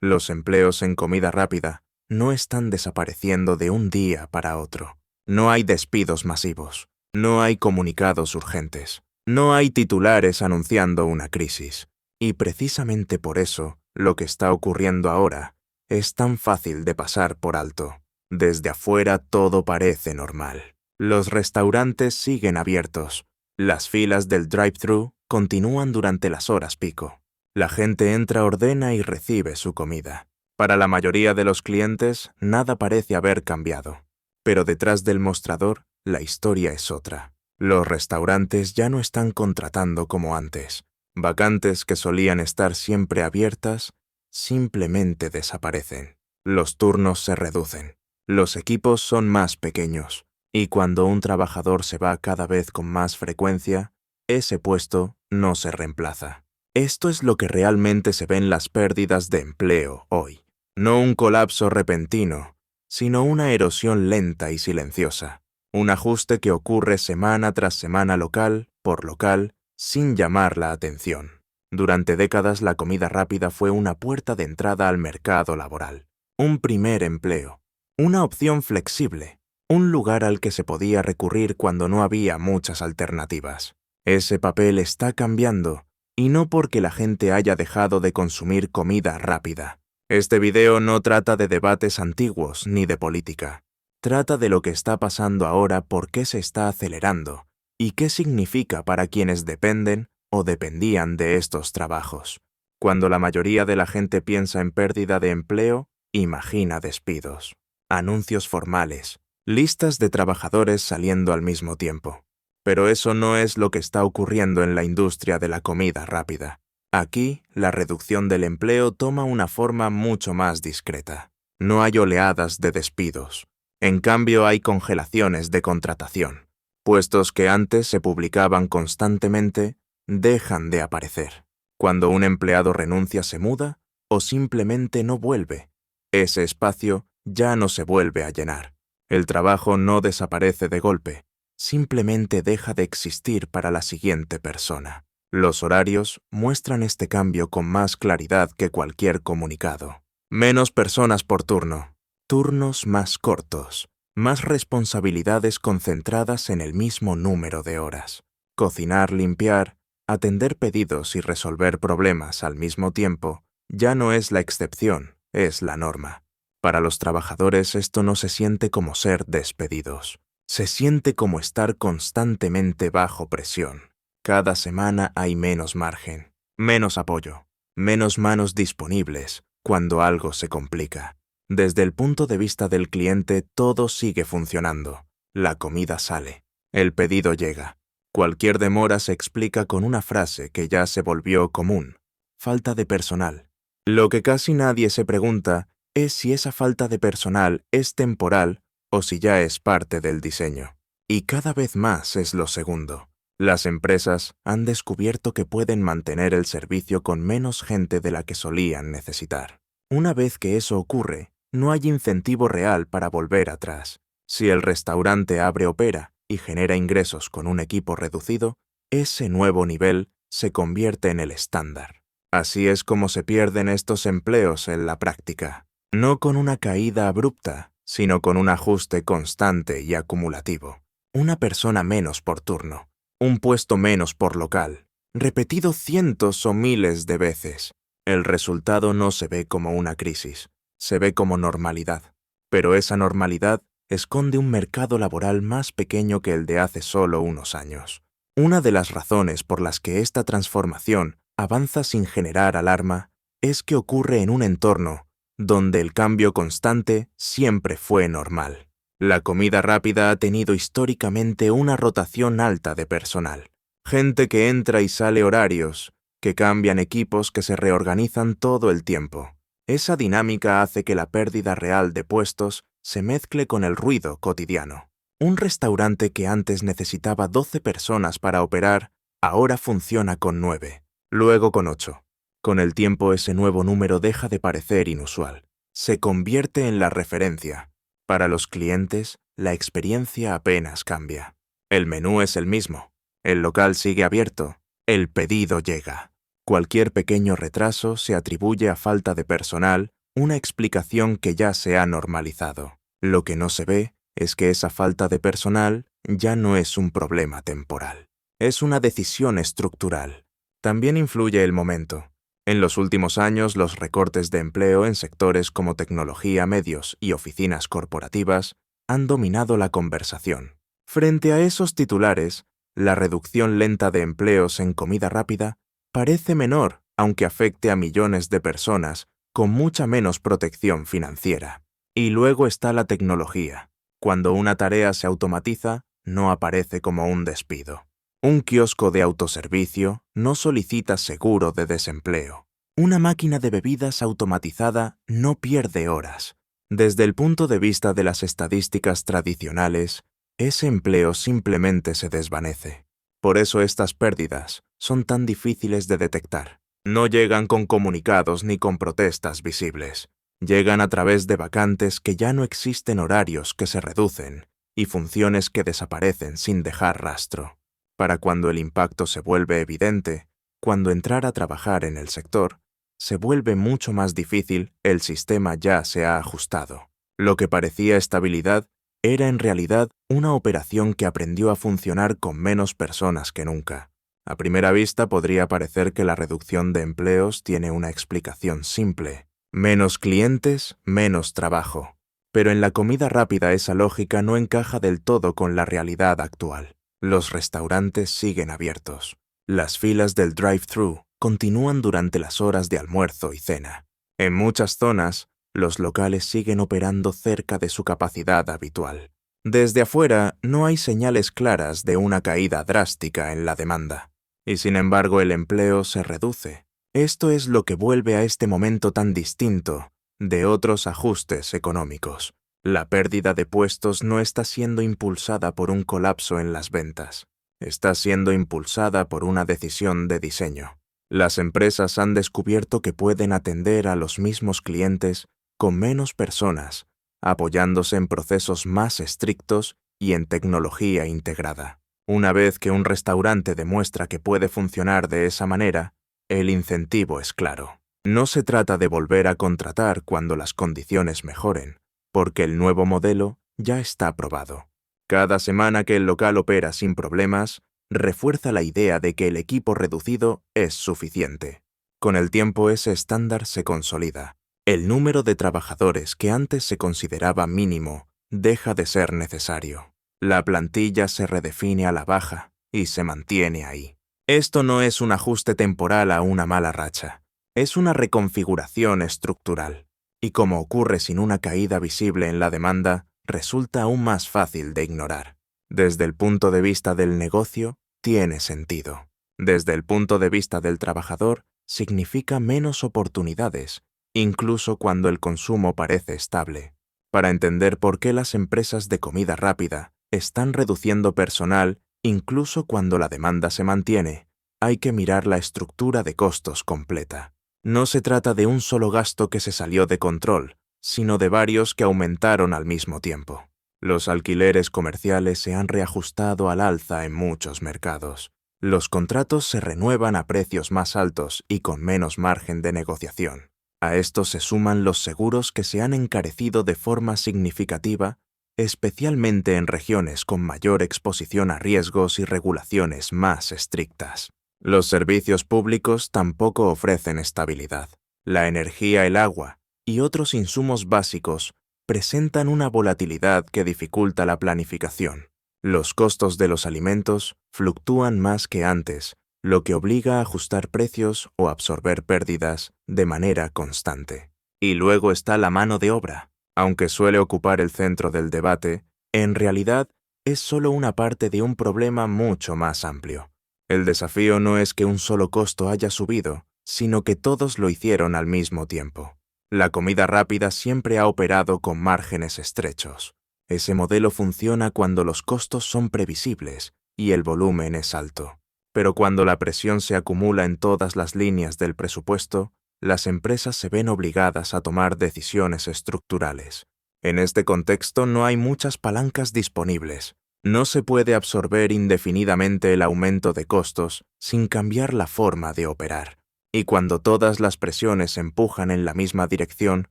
Los empleos en comida rápida no están desapareciendo de un día para otro. No hay despidos masivos. No hay comunicados urgentes. No hay titulares anunciando una crisis. Y precisamente por eso, lo que está ocurriendo ahora es tan fácil de pasar por alto. Desde afuera todo parece normal. Los restaurantes siguen abiertos. Las filas del drive-thru continúan durante las horas pico. La gente entra, ordena y recibe su comida. Para la mayoría de los clientes, nada parece haber cambiado. Pero detrás del mostrador, la historia es otra. Los restaurantes ya no están contratando como antes. Vacantes que solían estar siempre abiertas, simplemente desaparecen. Los turnos se reducen. Los equipos son más pequeños. Y cuando un trabajador se va cada vez con más frecuencia, ese puesto no se reemplaza. Esto es lo que realmente se ve en las pérdidas de empleo hoy. No un colapso repentino, sino una erosión lenta y silenciosa. Un ajuste que ocurre semana tras semana local por local, sin llamar la atención. Durante décadas la comida rápida fue una puerta de entrada al mercado laboral. Un primer empleo. Una opción flexible. Un lugar al que se podía recurrir cuando no había muchas alternativas. Ese papel está cambiando, y no porque la gente haya dejado de consumir comida rápida. Este video no trata de debates antiguos ni de política. Trata de lo que está pasando ahora, por qué se está acelerando, y qué significa para quienes dependen o dependían de estos trabajos. Cuando la mayoría de la gente piensa en pérdida de empleo, imagina despidos, anuncios formales, listas de trabajadores saliendo al mismo tiempo. Pero eso no es lo que está ocurriendo en la industria de la comida rápida. Aquí, la reducción del empleo toma una forma mucho más discreta. No hay oleadas de despidos. En cambio, hay congelaciones de contratación. Puestos que antes se publicaban constantemente, dejan de aparecer. Cuando un empleado renuncia, se muda o simplemente no vuelve. Ese espacio ya no se vuelve a llenar. El trabajo no desaparece de golpe. Simplemente deja de existir para la siguiente persona. Los horarios muestran este cambio con más claridad que cualquier comunicado. Menos personas por turno, turnos más cortos, más responsabilidades concentradas en el mismo número de horas. Cocinar, limpiar, atender pedidos y resolver problemas al mismo tiempo ya no es la excepción, es la norma. Para los trabajadores esto no se siente como ser despedidos. Se siente como estar constantemente bajo presión. Cada semana hay menos margen, menos apoyo, menos manos disponibles cuando algo se complica. Desde el punto de vista del cliente, todo sigue funcionando. La comida sale, el pedido llega. Cualquier demora se explica con una frase que ya se volvió común: falta de personal. Lo que casi nadie se pregunta es si esa falta de personal es temporal o si ya es parte del diseño. Y cada vez más es lo segundo. Las empresas han descubierto que pueden mantener el servicio con menos gente de la que solían necesitar. Una vez que eso ocurre, no hay incentivo real para volver atrás. Si el restaurante opera y genera ingresos con un equipo reducido, ese nuevo nivel se convierte en el estándar. Así es como se pierden estos empleos en la práctica. No con una caída abrupta, sino con un ajuste constante y acumulativo. Una persona menos por turno, un puesto menos por local, repetido cientos o miles de veces. El resultado no se ve como una crisis, se ve como normalidad. Pero esa normalidad esconde un mercado laboral más pequeño que el de hace solo unos años. Una de las razones por las que esta transformación avanza sin generar alarma es que ocurre en un entorno donde el cambio constante siempre fue normal. La comida rápida ha tenido históricamente una rotación alta de personal. Gente que entra y sale, horarios, que cambian equipos, que se reorganizan todo el tiempo. Esa dinámica hace que la pérdida real de puestos se mezcle con el ruido cotidiano. Un restaurante que antes necesitaba 12 personas para operar, ahora funciona con 9, luego con 8. Con el tiempo ese nuevo número deja de parecer inusual. Se convierte en la referencia. Para los clientes, la experiencia apenas cambia. El menú es el mismo. El local sigue abierto. El pedido llega. Cualquier pequeño retraso se atribuye a falta de personal, una explicación que ya se ha normalizado. Lo que no se ve es que esa falta de personal ya no es un problema temporal. Es una decisión estructural. También influye el momento. En los últimos años, los recortes de empleo en sectores como tecnología, medios y oficinas corporativas han dominado la conversación. Frente a esos titulares, la reducción lenta de empleos en comida rápida parece menor, aunque afecte a millones de personas con mucha menos protección financiera. Y luego está la tecnología. Cuando una tarea se automatiza, no aparece como un despido. Un kiosco de autoservicio no solicita seguro de desempleo. Una máquina de bebidas automatizada no pierde horas. Desde el punto de vista de las estadísticas tradicionales, ese empleo simplemente se desvanece. Por eso estas pérdidas son tan difíciles de detectar. No llegan con comunicados ni con protestas visibles. Llegan a través de vacantes que ya no existen, horarios que se reducen y funciones que desaparecen sin dejar rastro. Para cuando el impacto se vuelve evidente, cuando entrar a trabajar en el sector, se vuelve mucho más difícil, el sistema ya se ha ajustado. Lo que parecía estabilidad era en realidad una operación que aprendió a funcionar con menos personas que nunca. A primera vista podría parecer que la reducción de empleos tiene una explicación simple. Menos clientes, menos trabajo. Pero en la comida rápida esa lógica no encaja del todo con la realidad actual. Los restaurantes siguen abiertos. Las filas del drive-thru continúan durante las horas de almuerzo y cena. En muchas zonas, los locales siguen operando cerca de su capacidad habitual. Desde afuera no hay señales claras de una caída drástica en la demanda. Y sin embargo el empleo se reduce. Esto es lo que vuelve a este momento tan distinto de otros ajustes económicos. La pérdida de puestos no está siendo impulsada por un colapso en las ventas. Está siendo impulsada por una decisión de diseño. Las empresas han descubierto que pueden atender a los mismos clientes con menos personas, apoyándose en procesos más estrictos y en tecnología integrada. Una vez que un restaurante demuestra que puede funcionar de esa manera, el incentivo es claro. No se trata de volver a contratar cuando las condiciones mejoren, porque el nuevo modelo ya está probado. Cada semana que el local opera sin problemas, refuerza la idea de que el equipo reducido es suficiente. Con el tiempo ese estándar se consolida. El número de trabajadores que antes se consideraba mínimo deja de ser necesario. La plantilla se redefine a la baja y se mantiene ahí. Esto no es un ajuste temporal a una mala racha, es una reconfiguración estructural. Y como ocurre sin una caída visible en la demanda, resulta aún más fácil de ignorar. Desde el punto de vista del negocio, tiene sentido. Desde el punto de vista del trabajador, significa menos oportunidades, incluso cuando el consumo parece estable. Para entender por qué las empresas de comida rápida están reduciendo personal incluso cuando la demanda se mantiene, hay que mirar la estructura de costos completa. No se trata de un solo gasto que se salió de control, sino de varios que aumentaron al mismo tiempo. Los alquileres comerciales se han reajustado al alza en muchos mercados. Los contratos se renuevan a precios más altos y con menos margen de negociación. A esto se suman los seguros que se han encarecido de forma significativa, especialmente en regiones con mayor exposición a riesgos y regulaciones más estrictas. Los servicios públicos tampoco ofrecen estabilidad. La energía, el agua y otros insumos básicos presentan una volatilidad que dificulta la planificación. Los costos de los alimentos fluctúan más que antes, lo que obliga a ajustar precios o absorber pérdidas de manera constante. Y luego está la mano de obra. Aunque suele ocupar el centro del debate, en realidad es solo una parte de un problema mucho más amplio. El desafío no es que un solo costo haya subido, sino que todos lo hicieron al mismo tiempo. La comida rápida siempre ha operado con márgenes estrechos. Ese modelo funciona cuando los costos son previsibles y el volumen es alto. Pero cuando la presión se acumula en todas las líneas del presupuesto, las empresas se ven obligadas a tomar decisiones estructurales. En este contexto no hay muchas palancas disponibles. No se puede absorber indefinidamente el aumento de costos sin cambiar la forma de operar. Y cuando todas las presiones empujan en la misma dirección,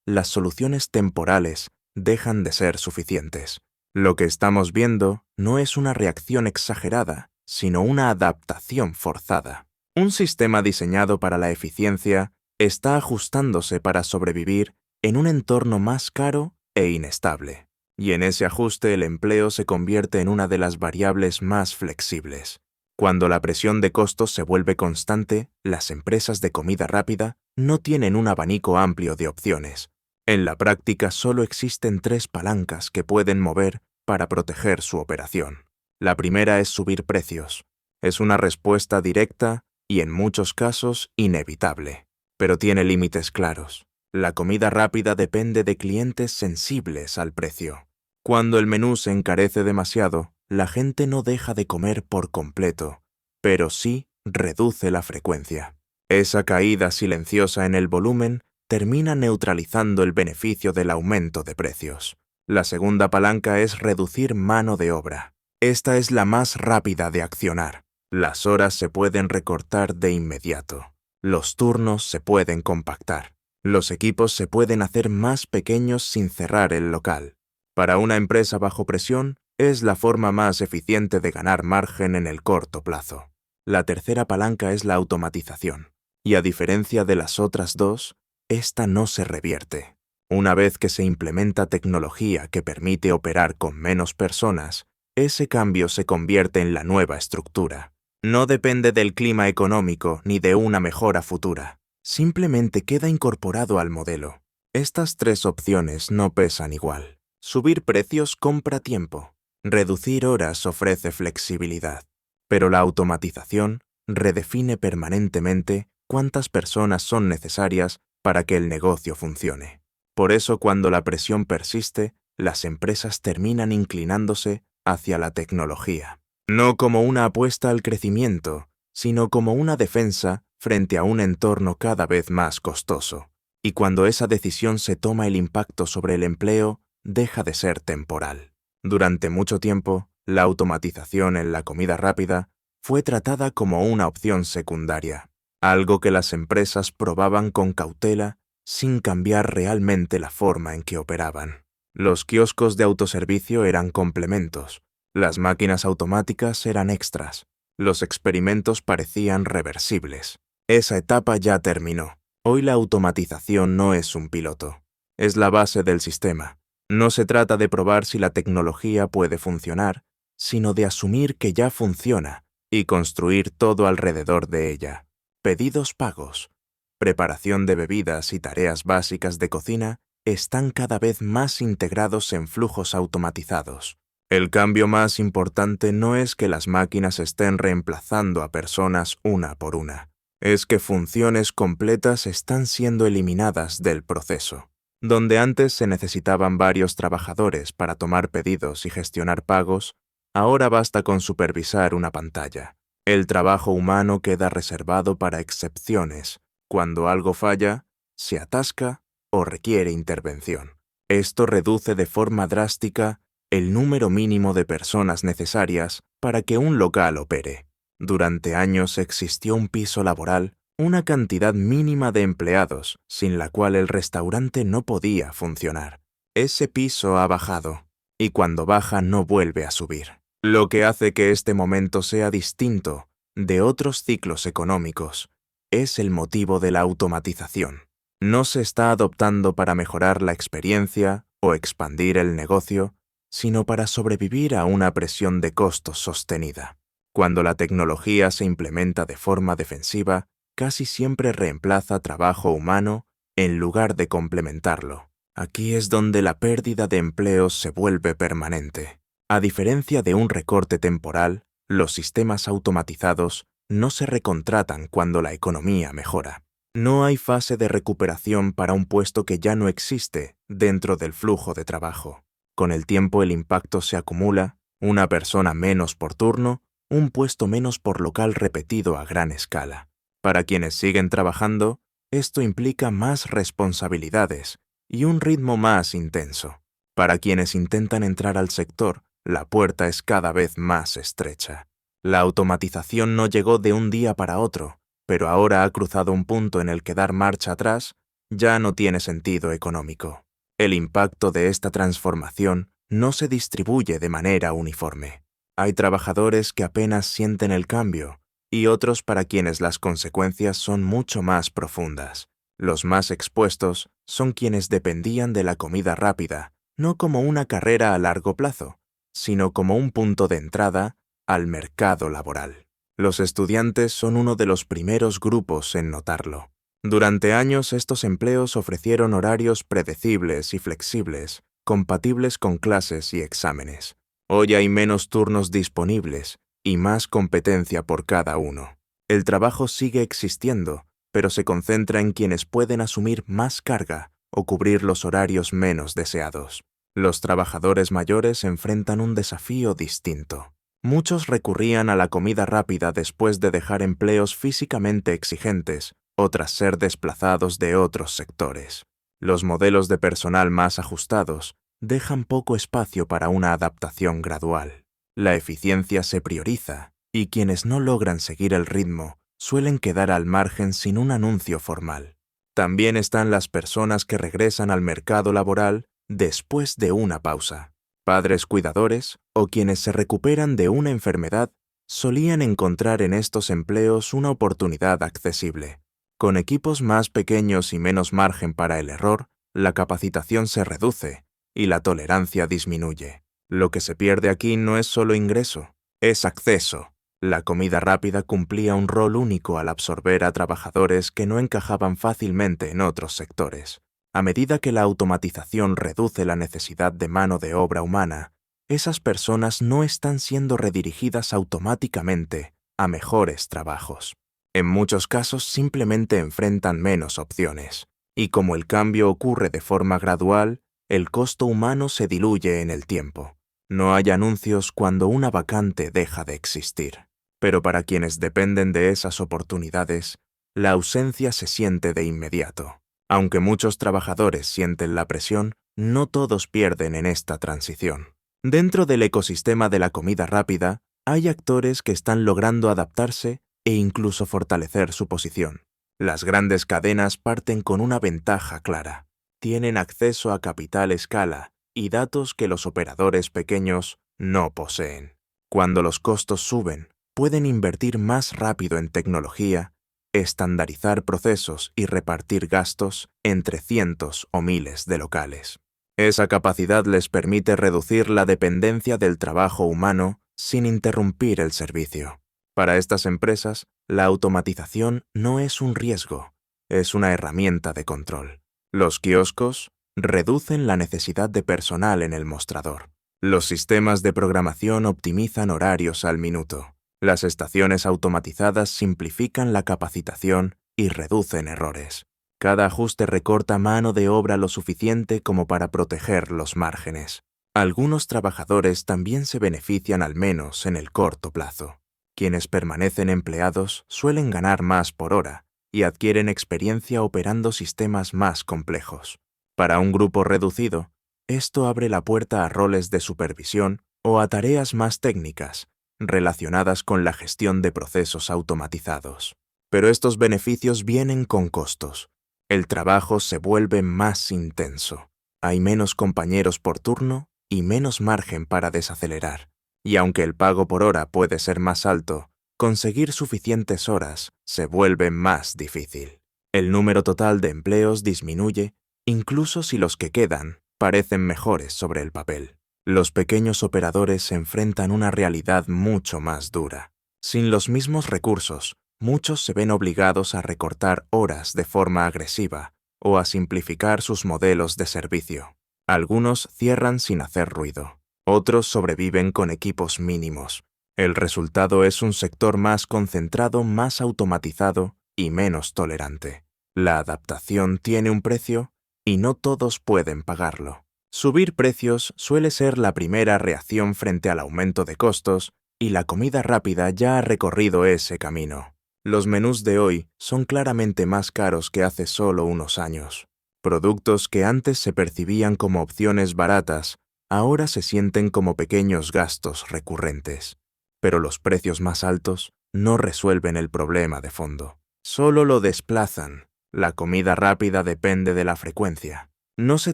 las soluciones temporales dejan de ser suficientes. Lo que estamos viendo no es una reacción exagerada, sino una adaptación forzada. Un sistema diseñado para la eficiencia está ajustándose para sobrevivir en un entorno más caro e inestable. Y en ese ajuste el empleo se convierte en una de las variables más flexibles. Cuando la presión de costos se vuelve constante, las empresas de comida rápida no tienen un abanico amplio de opciones. En la práctica solo existen 3 palancas que pueden mover para proteger su operación. La primera es subir precios. Es una respuesta directa y en muchos casos inevitable, pero tiene límites claros. La comida rápida depende de clientes sensibles al precio. Cuando el menú se encarece demasiado, la gente no deja de comer por completo, pero sí reduce la frecuencia. Esa caída silenciosa en el volumen termina neutralizando el beneficio del aumento de precios. La segunda palanca es reducir mano de obra. Esta es la más rápida de accionar. Las horas se pueden recortar de inmediato. Los turnos se pueden compactar. Los equipos se pueden hacer más pequeños sin cerrar el local. Para una empresa bajo presión, es la forma más eficiente de ganar margen en el corto plazo. La tercera palanca es la automatización, y a diferencia de las otras dos, esta no se revierte. Una vez que se implementa tecnología que permite operar con menos personas, ese cambio se convierte en la nueva estructura. No depende del clima económico ni de una mejora futura. Simplemente queda incorporado al modelo. Estas 3 opciones no pesan igual. Subir precios compra tiempo. Reducir horas ofrece flexibilidad. Pero la automatización redefine permanentemente cuántas personas son necesarias para que el negocio funcione. Por eso, cuando la presión persiste, las empresas terminan inclinándose hacia la tecnología. No como una apuesta al crecimiento, sino como una defensa frente a un entorno cada vez más costoso. Y cuando esa decisión se toma, el impacto sobre el empleo deja de ser temporal. Durante mucho tiempo, la automatización en la comida rápida fue tratada como una opción secundaria, algo que las empresas probaban con cautela sin cambiar realmente la forma en que operaban. Los kioscos de autoservicio eran complementos, las máquinas automáticas eran extras, los experimentos parecían reversibles. Esa etapa ya terminó. Hoy la automatización no es un piloto, es la base del sistema. No se trata de probar si la tecnología puede funcionar, sino de asumir que ya funciona y construir todo alrededor de ella. Pedidos pagos, preparación de bebidas y tareas básicas de cocina están cada vez más integrados en flujos automatizados. El cambio más importante no es que las máquinas estén reemplazando a personas una por una, es que funciones completas están siendo eliminadas del proceso. Donde antes se necesitaban varios trabajadores para tomar pedidos y gestionar pagos, ahora basta con supervisar una pantalla. El trabajo humano queda reservado para excepciones, cuando algo falla, se atasca o requiere intervención. Esto reduce de forma drástica el número mínimo de personas necesarias para que un local opere. Durante años existió un piso laboral, una cantidad mínima de empleados, sin la cual el restaurante no podía funcionar. Ese piso ha bajado, y cuando baja no vuelve a subir. Lo que hace que este momento sea distinto de otros ciclos económicos es el motivo de la automatización. No se está adoptando para mejorar la experiencia o expandir el negocio, sino para sobrevivir a una presión de costos sostenida. Cuando la tecnología se implementa de forma defensiva, casi siempre reemplaza trabajo humano en lugar de complementarlo. Aquí es donde la pérdida de empleos se vuelve permanente. A diferencia de un recorte temporal, los sistemas automatizados no se recontratan cuando la economía mejora. No hay fase de recuperación para un puesto que ya no existe dentro del flujo de trabajo. Con el tiempo el impacto se acumula, una persona menos por turno, un puesto menos por local repetido a gran escala. Para quienes siguen trabajando, esto implica más responsabilidades y un ritmo más intenso. Para quienes intentan entrar al sector, la puerta es cada vez más estrecha. La automatización no llegó de un día para otro, pero ahora ha cruzado un punto en el que dar marcha atrás ya no tiene sentido económico. El impacto de esta transformación no se distribuye de manera uniforme. Hay trabajadores que apenas sienten el cambio y otros para quienes las consecuencias son mucho más profundas. Los más expuestos son quienes dependían de la comida rápida, no como una carrera a largo plazo, sino como un punto de entrada al mercado laboral. Los estudiantes son uno de los primeros grupos en notarlo. Durante años estos empleos ofrecieron horarios predecibles y flexibles, compatibles con clases y exámenes. Hoy hay menos turnos disponibles y más competencia por cada uno. El trabajo sigue existiendo, pero se concentra en quienes pueden asumir más carga o cubrir los horarios menos deseados. Los trabajadores mayores enfrentan un desafío distinto. Muchos recurrían a la comida rápida después de dejar empleos físicamente exigentes o tras ser desplazados de otros sectores. Los modelos de personal más ajustados dejan poco espacio para una adaptación gradual. La eficiencia se prioriza y quienes no logran seguir el ritmo suelen quedar al margen sin un anuncio formal. También están las personas que regresan al mercado laboral después de una pausa. Padres cuidadores o quienes se recuperan de una enfermedad solían encontrar en estos empleos una oportunidad accesible. Con equipos más pequeños y menos margen para el error, la capacitación se reduce y la tolerancia disminuye. Lo que se pierde aquí no es solo ingreso, es acceso. La comida rápida cumplía un rol único al absorber a trabajadores que no encajaban fácilmente en otros sectores. A medida que la automatización reduce la necesidad de mano de obra humana, esas personas no están siendo redirigidas automáticamente a mejores trabajos. En muchos casos simplemente enfrentan menos opciones, y como el cambio ocurre de forma gradual, el costo humano se diluye en el tiempo. No hay anuncios cuando una vacante deja de existir. Pero para quienes dependen de esas oportunidades, la ausencia se siente de inmediato. Aunque muchos trabajadores sienten la presión, no todos pierden en esta transición. Dentro del ecosistema de la comida rápida, hay actores que están logrando adaptarse e incluso fortalecer su posición. Las grandes cadenas parten con una ventaja clara. Tienen acceso a capital escala y datos que los operadores pequeños no poseen. Cuando los costos suben, pueden invertir más rápido en tecnología, estandarizar procesos y repartir gastos entre cientos o miles de locales. Esa capacidad les permite reducir la dependencia del trabajo humano sin interrumpir el servicio. Para estas empresas, la automatización no es un riesgo, es una herramienta de control. Los kioscos reducen la necesidad de personal en el mostrador. Los sistemas de programación optimizan horarios al minuto. Las estaciones automatizadas simplifican la capacitación y reducen errores. Cada ajuste recorta mano de obra lo suficiente como para proteger los márgenes. Algunos trabajadores también se benefician al menos en el corto plazo. Quienes permanecen empleados suelen ganar más por hora y adquieren experiencia operando sistemas más complejos. Para un grupo reducido, esto abre la puerta a roles de supervisión o a tareas más técnicas, relacionadas con la gestión de procesos automatizados. Pero estos beneficios vienen con costos. El trabajo se vuelve más intenso. Hay menos compañeros por turno y menos margen para desacelerar. Y aunque el pago por hora puede ser más alto, conseguir suficientes horas se vuelve más difícil. El número total de empleos disminuye, incluso si los que quedan parecen mejores sobre el papel. Los pequeños operadores se enfrentan a una realidad mucho más dura. Sin los mismos recursos, muchos se ven obligados a recortar horas de forma agresiva o a simplificar sus modelos de servicio. Algunos cierran sin hacer ruido. Otros sobreviven con equipos mínimos. El resultado es un sector más concentrado, más automatizado y menos tolerante. La adaptación tiene un precio y no todos pueden pagarlo. Subir precios suele ser la primera reacción frente al aumento de costos y la comida rápida ya ha recorrido ese camino. Los menús de hoy son claramente más caros que hace solo unos años. Productos que antes se percibían como opciones baratas, ahora se sienten como pequeños gastos recurrentes. Pero los precios más altos no resuelven el problema de fondo. Solo lo desplazan. La comida rápida depende de la frecuencia. No se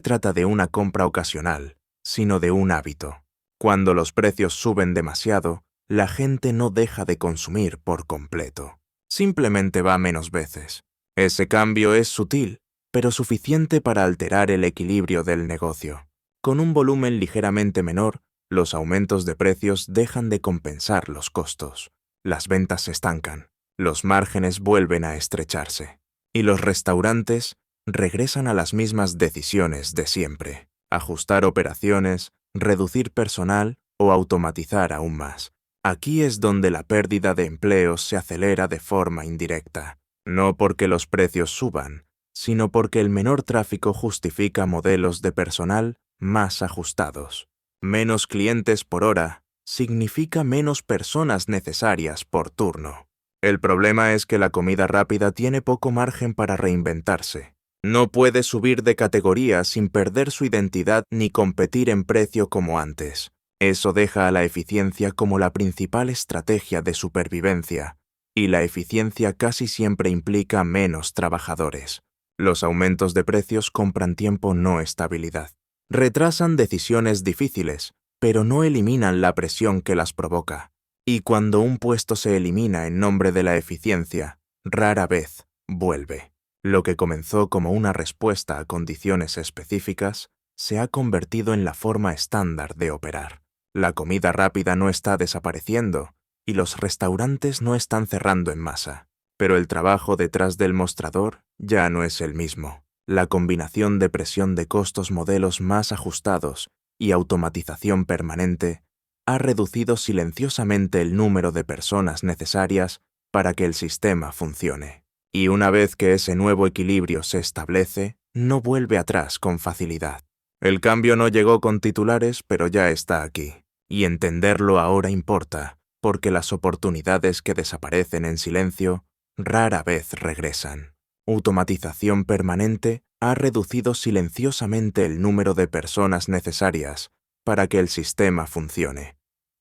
trata de una compra ocasional, sino de un hábito. Cuando los precios suben demasiado, la gente no deja de consumir por completo. Simplemente va menos veces. Ese cambio es sutil, pero suficiente para alterar el equilibrio del negocio. Con un volumen ligeramente menor, los aumentos de precios dejan de compensar los costos. Las ventas se estancan, los márgenes vuelven a estrecharse. Y los restaurantes regresan a las mismas decisiones de siempre: ajustar operaciones, reducir personal o automatizar aún más. Aquí es donde la pérdida de empleos se acelera de forma indirecta, no porque los precios suban, sino porque el menor tráfico justifica modelos de personal más ajustados. Menos clientes por hora significa menos personas necesarias por turno. El problema es que la comida rápida tiene poco margen para reinventarse. No puede subir de categoría sin perder su identidad ni competir en precio como antes. Eso deja a la eficiencia como la principal estrategia de supervivencia, y la eficiencia casi siempre implica menos trabajadores. Los aumentos de precios compran tiempo, no estabilidad. Retrasan decisiones difíciles, pero no eliminan la presión que las provoca. Y cuando un puesto se elimina en nombre de la eficiencia, rara vez vuelve. Lo que comenzó como una respuesta a condiciones específicas se ha convertido en la forma estándar de operar. La comida rápida no está desapareciendo y los restaurantes no están cerrando en masa, pero el trabajo detrás del mostrador ya no es el mismo. La combinación de presión de costos, modelos más ajustados y automatización permanente ha reducido silenciosamente el número de personas necesarias para que el sistema funcione. Y una vez que ese nuevo equilibrio se establece, no vuelve atrás con facilidad. El cambio no llegó con titulares, pero ya está aquí. Y entenderlo ahora importa, porque las oportunidades que desaparecen en silencio rara vez regresan. Automatización permanente ha reducido silenciosamente el número de personas necesarias para que el sistema funcione.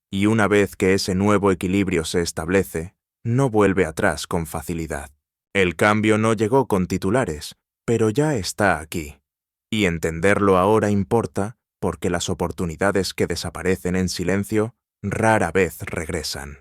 Y una vez que ese nuevo equilibrio se establece, no vuelve atrás con facilidad. El cambio no llegó con titulares, pero ya está aquí. Y entenderlo ahora importa porque las oportunidades que desaparecen en silencio rara vez regresan.